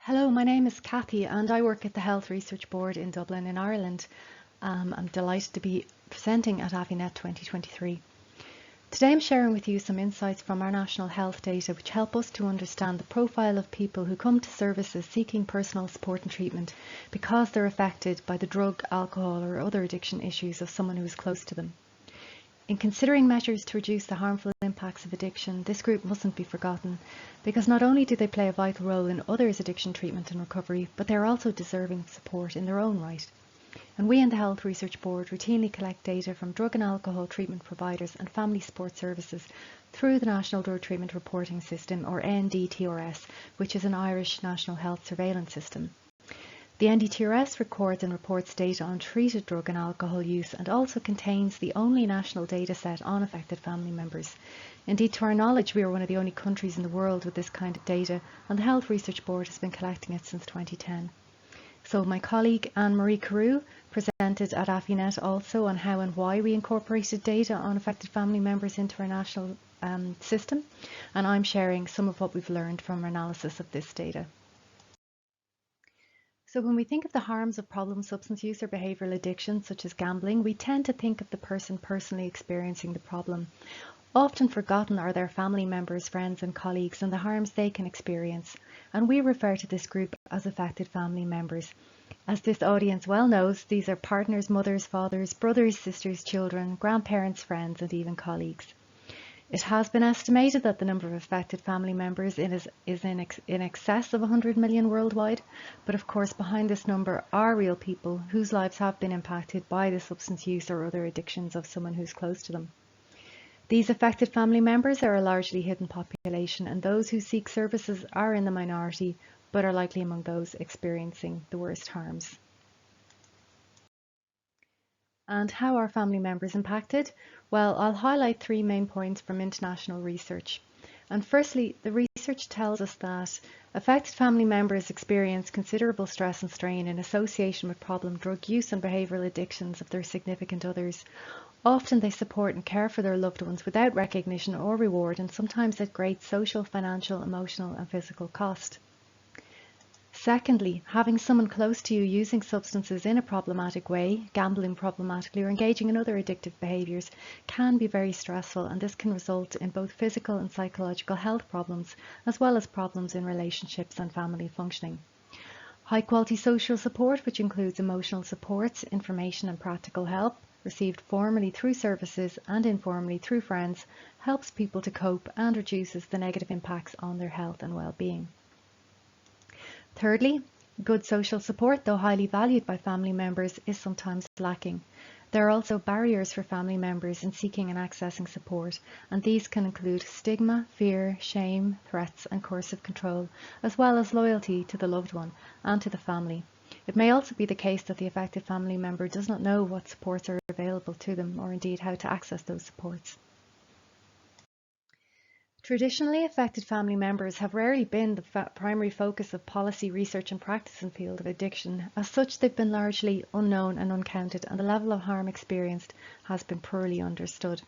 Hello, my name is Cathy and I work at the Health Research Board in Dublin in Ireland. I'm delighted to be presenting at AVINET 2023. Today I'm sharing with you some insights from our national health data which help us to understand the profile of people who come to services seeking personal support and treatment because they're affected by the drug, alcohol or other addiction issues of someone who is close to them. In considering measures to reduce the harmful impacts of addiction, this group mustn't be forgotten, because not only do they play a vital role in others' addiction treatment and recovery, but they are also deserving of support in their own right. And we in the Health Research Board routinely collect data from drug and alcohol treatment providers and family support services through the National Drug Treatment Reporting System, or NDTRS, which is an Irish national health surveillance system. The NDTRS records and reports data on treated drug and alcohol use and also contains the only national data set on affected family members. Indeed, to our knowledge, we are one of the only countries in the world with this kind of data, and the Health Research Board has been collecting it since 2010. So my colleague Anne-Marie Carew presented at AVINET also on how and why we incorporated data on affected family members into our national system, and I'm sharing some of what we've learned from our analysis of this data. So when we think of the harms of problem substance use or behavioural addiction, such as gambling, we tend to think of the person personally experiencing the problem. Often forgotten are their family members, friends and colleagues and the harms they can experience. And we refer to this group as affected family members. As this audience well knows, these are partners, mothers, fathers, brothers, sisters, children, grandparents, friends and even colleagues. It has been estimated that the number of affected family members is in excess of 100 million worldwide, but of course behind this number are real people whose lives have been impacted by the substance use or other addictions of someone who's close to them. These affected family members are a largely hidden population, and those who seek services are in the minority, but are likely among those experiencing the worst harms. And how are family members impacted? Well, I'll highlight three main points from international research. And firstly, the research tells us that affected family members experience considerable stress and strain in association with problem drug use and behavioural addictions of their significant others. Often they support and care for their loved ones without recognition or reward, and sometimes at great social, financial, emotional and physical cost. Secondly, having someone close to you using substances in a problematic way, gambling problematically or engaging in other addictive behaviours can be very stressful, and this can result in both physical and psychological health problems, as well as problems in relationships and family functioning. High quality social support, which includes emotional supports, information and practical help, received formally through services and informally through friends, helps people to cope and reduces the negative impacts on their health and well-being. Thirdly, good social support, though highly valued by family members, is sometimes lacking. There are also barriers for family members in seeking and accessing support, and these can include stigma, fear, shame, threats and coercive control, as well as loyalty to the loved one and to the family. It may also be the case that the affected family member does not know what supports are available to them, or indeed how to access those supports. Traditionally, affected family members have rarely been the primary focus of policy, research and practice in the field of addiction. As such, they've been largely unknown and uncounted, and the level of harm experienced has been poorly understood.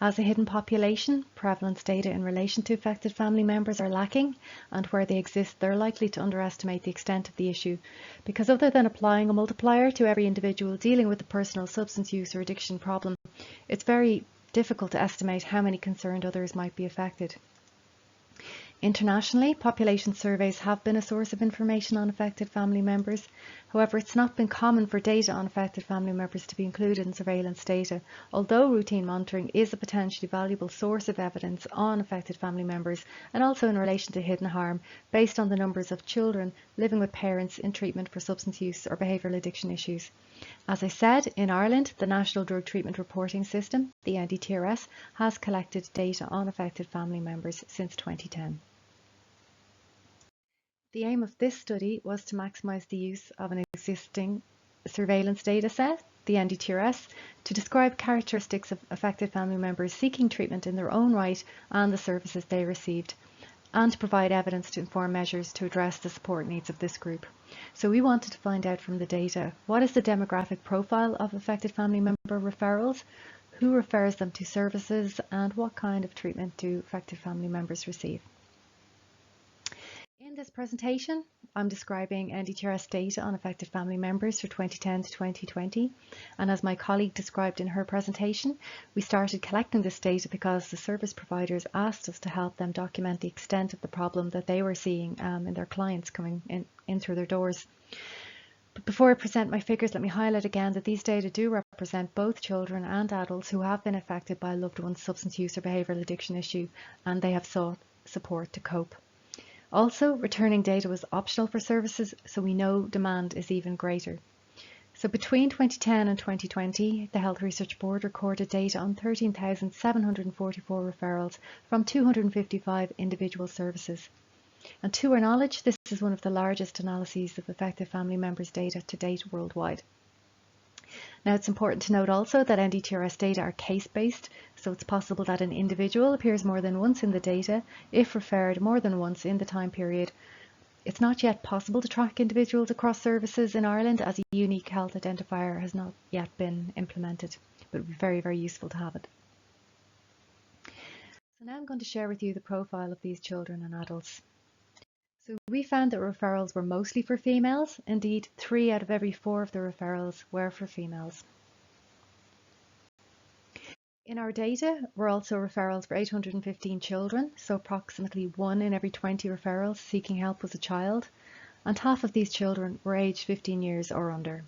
As a hidden population, prevalence data in relation to affected family members are lacking, and where they exist, they're likely to underestimate the extent of the issue, because other than applying a multiplier to every individual dealing with a personal substance use or addiction problem, it's very difficult to estimate how many concerned others might be affected. Internationally, population surveys have been a source of information on affected family members. However, it's not been common for data on affected family members to be included in surveillance data, although routine monitoring is a potentially valuable source of evidence on affected family members, and also in relation to hidden harm, based on the numbers of children living with parents in treatment for substance use or behavioural addiction issues. As I said, in Ireland, the National Drug Treatment Reporting System, the NDTRS, has collected data on affected family members since 2010. The aim of this study was to maximise the use of an existing surveillance data set, the NDTRS, to describe characteristics of affected family members seeking treatment in their own right and the services they received, and to provide evidence to inform measures to address the support needs of this group. So we wanted to find out from the data, what is the demographic profile of affected family member referrals, who refers them to services, and what kind of treatment do affected family members receive. In this presentation, I'm describing NDTRS data on affected family members for 2010 to 2020. And as my colleague described in her presentation, we started collecting this data because the service providers asked us to help them document the extent of the problem that they were seeing in their clients coming in through their doors. But before I present my figures, let me highlight again that these data do represent both children and adults who have been affected by a loved one's substance use or behavioural addiction issue, and they have sought support to cope. Also, returning data was optional for services, so we know demand is even greater. So between 2010 and 2020, the Health Research Board recorded data on 13,744 referrals from 255 individual services. And to our knowledge, this is one of the largest analyses of affected family members' data to date worldwide. Now, it's important to note also that NDTRS data are case-based, so it's possible that an individual appears more than once in the data if referred more than once in the time period. It's not yet possible to track individuals across services in Ireland as a unique health identifier has not yet been implemented, but it would be very, very useful to have it. So now I'm going to share with you the profile of these children and adults. So we found that referrals were mostly for females. Indeed, 3 out of every 4 of the referrals were for females. In our data were also referrals for 815 children, so approximately 1 in every 20 referrals seeking help was a child, and half of these children were aged 15 years or under.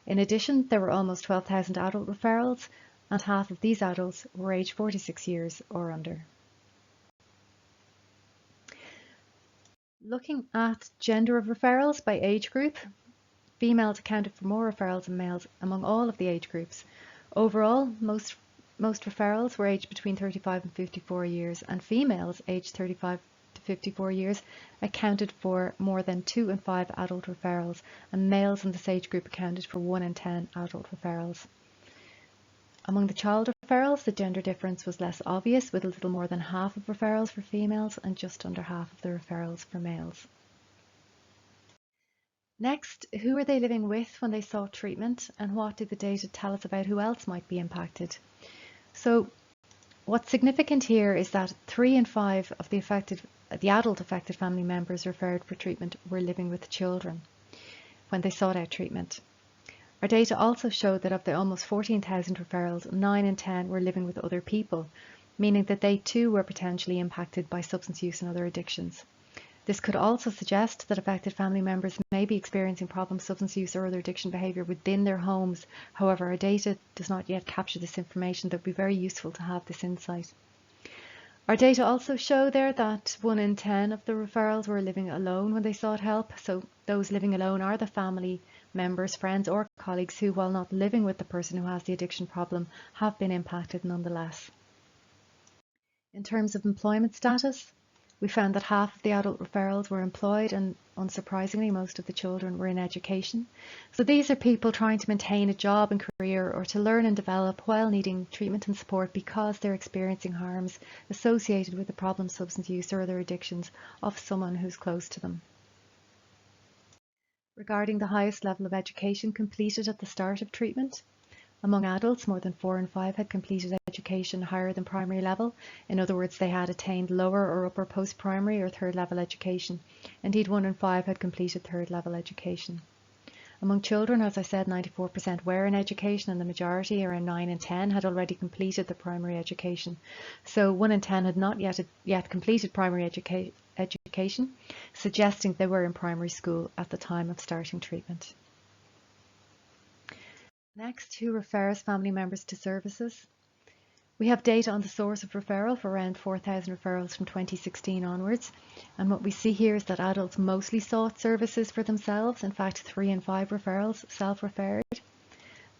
In addition, there were almost 12,000 adult referrals, and half of these adults were aged 46 years or under. Looking at gender of referrals by age group, females accounted for more referrals than males among all of the age groups. Overall, most referrals were aged between 35 and 54 years, and females aged 35 to 54 years accounted for more than 2 in 5 adult referrals, and males in this age group accounted for 1 in 10 adult referrals. Among the child referrals, the gender difference was less obvious, with a little more than half of referrals for females and just under half of the referrals for males. Next, who were they living with when they sought treatment, and what did the data tell us about who else might be impacted? So what's significant here is that 3 in 5 of the adult affected family members referred for treatment were living with children when they sought out treatment. Our data also showed that of the almost 14,000 referrals, 9 in 10 were living with other people, meaning that they too were potentially impacted by substance use and other addictions. This could also suggest that affected family members may be experiencing problem substance use or other addiction behaviour within their homes. However, our data does not yet capture this information. That would be very useful to have this insight. Our data also show there that 1 in 10 of the referrals were living alone when they sought help. So those living alone are the family members, friends or colleagues who, while not living with the person who has the addiction problem, have been impacted nonetheless. In terms of employment status, we found that half of the adult referrals were employed, and unsurprisingly most of the children were in education. So these are people trying to maintain a job and career or to learn and develop while needing treatment and support because they're experiencing harms associated with the problem substance use or other addictions of someone who's close to them. Regarding the highest level of education completed at the start of treatment, among adults, more than 4 in 5 had completed education higher than primary level. In other words, they had attained lower or upper post-primary or third level education. Indeed, 1 in 5 had completed third level education. Among children, as I said, 94% were in education, and the majority, around 9 in 10, had already completed the primary education. So 1 in 10 had not yet completed primary education, suggesting they were in primary school at the time of starting treatment. Next, who refers family members to services? We have data on the source of referral for around 4,000 referrals from 2016 onwards, and what we see here is that adults mostly sought services for themselves. In fact, 3 in 5 referrals self-referred.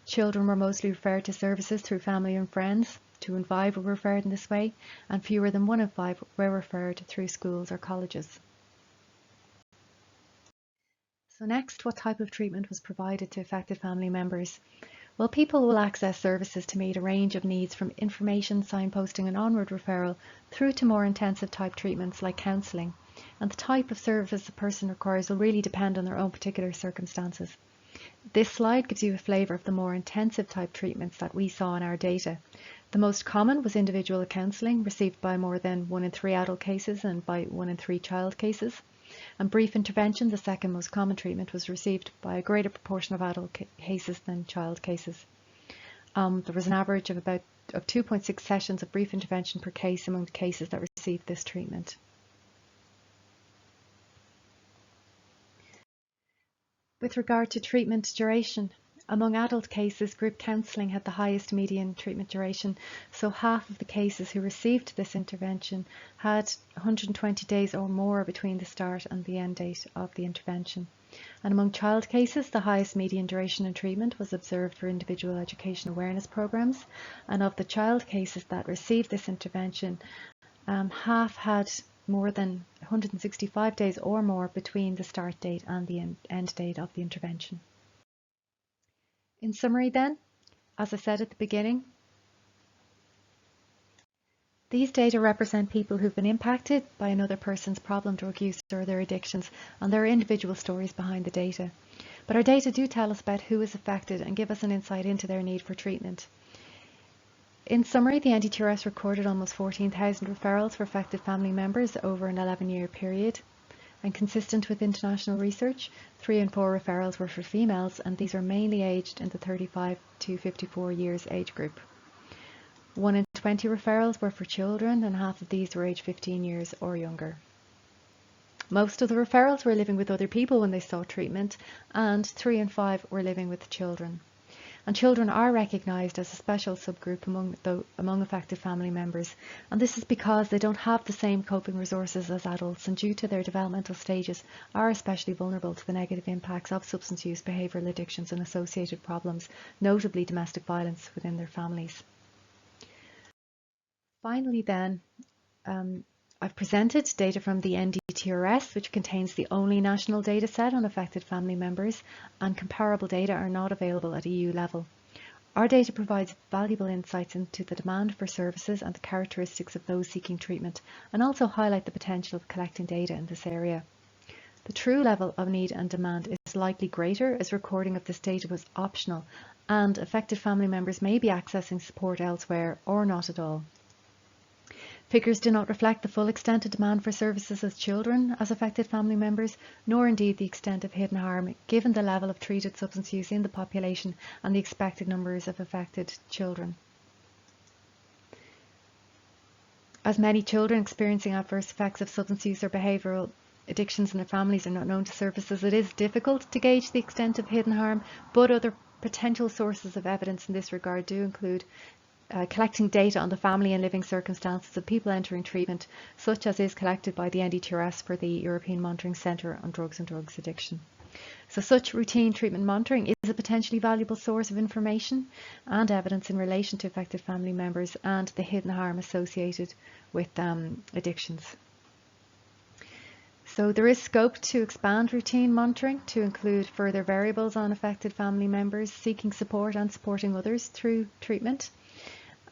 Children were mostly referred to services through family and friends. 2 in 5 were referred in this way, and fewer than 1 in 5 were referred through schools or colleges. So next, what type of treatment was provided to affected family members? Well, people will access services to meet a range of needs, from information, signposting and onward referral through to more intensive type treatments like counselling. And the type of service a person requires will really depend on their own particular circumstances. This slide gives you a flavour of the more intensive type treatments that we saw in our data. The most common was individual counselling, received by more than 1 in 3 adult cases and by 1 in 3 child cases. And brief intervention, the second most common treatment, was received by a greater proportion of adult cases than child cases. There was an average of 2.6 sessions of brief intervention per case among the cases that received this treatment. With regard to treatment duration, among adult cases, group counselling had the highest median treatment duration, so half of the cases who received this intervention had 120 days or more between the start and the end date of the intervention. And among child cases, the highest median duration in treatment was observed for individual education awareness programs, and of the child cases that received this intervention, half had more than 165 days or more between the start date and the end date of the intervention. In summary then, as I said at the beginning, these data represent people who've been impacted by another person's problem drug use or their addictions, and there are individual stories behind the data. But our data do tell us about who is affected and give us an insight into their need for treatment. In summary, the NDTRS recorded almost 14,000 referrals for affected family members over an 11-year period. And consistent with international research, 3 in 4 referrals were for females, and these are mainly aged in the 35 to 54 years age group. 1 in 20 referrals were for children, and half of these were aged 15 years or younger. Most of the referrals were living with other people when they sought treatment, and 3 in 5 were living with children. And children are recognised as a special subgroup among affected family members, and this is because they don't have the same coping resources as adults, and due to their developmental stages are especially vulnerable to the negative impacts of substance use, behavioural addictions and associated problems, notably domestic violence within their families. Finally then, I've presented data from the NDTRS, which contains the only national data set on affected family members, and comparable data are not available at EU level. Our data provides valuable insights into the demand for services and the characteristics of those seeking treatment, and also highlight the potential of collecting data in this area. The true level of need and demand is likely greater, as recording of this data was optional, and affected family members may be accessing support elsewhere or not at all. Figures do not reflect the full extent of demand for services as children as affected family members, nor indeed the extent of hidden harm, given the level of treated substance use in the population and the expected numbers of affected children. As many children experiencing adverse effects of substance use or behavioural addictions in their families are not known to services, it is difficult to gauge the extent of hidden harm, but other potential sources of evidence in this regard do include collecting data on the family and living circumstances of people entering treatment, such as is collected by the NDTRS for the European Monitoring Centre on Drugs and Drugs Addiction. So such routine treatment monitoring is a potentially valuable source of information and evidence in relation to affected family members and the hidden harm associated with addictions. So there is scope to expand routine monitoring to include further variables on affected family members seeking support and supporting others through treatment.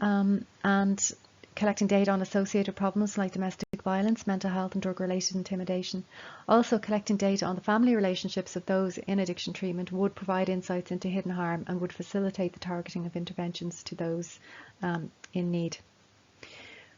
And collecting data on associated problems like domestic violence, mental health and drug-related intimidation. Also collecting data on the family relationships of those in addiction treatment would provide insights into hidden harm and would facilitate the targeting of interventions to those in need.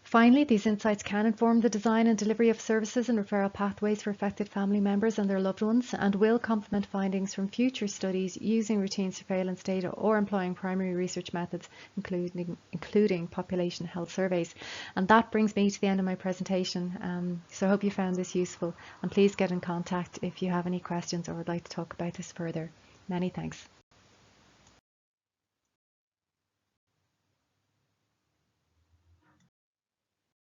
Finally, these insights can inform the design and delivery of services and referral pathways for affected family members and their loved ones, and will complement findings from future studies using routine surveillance data or employing primary research methods, including population health surveys. And that brings me to the end of my presentation. So I hope you found this useful, and please get in contact if you have any questions or would like to talk about this further. Many thanks.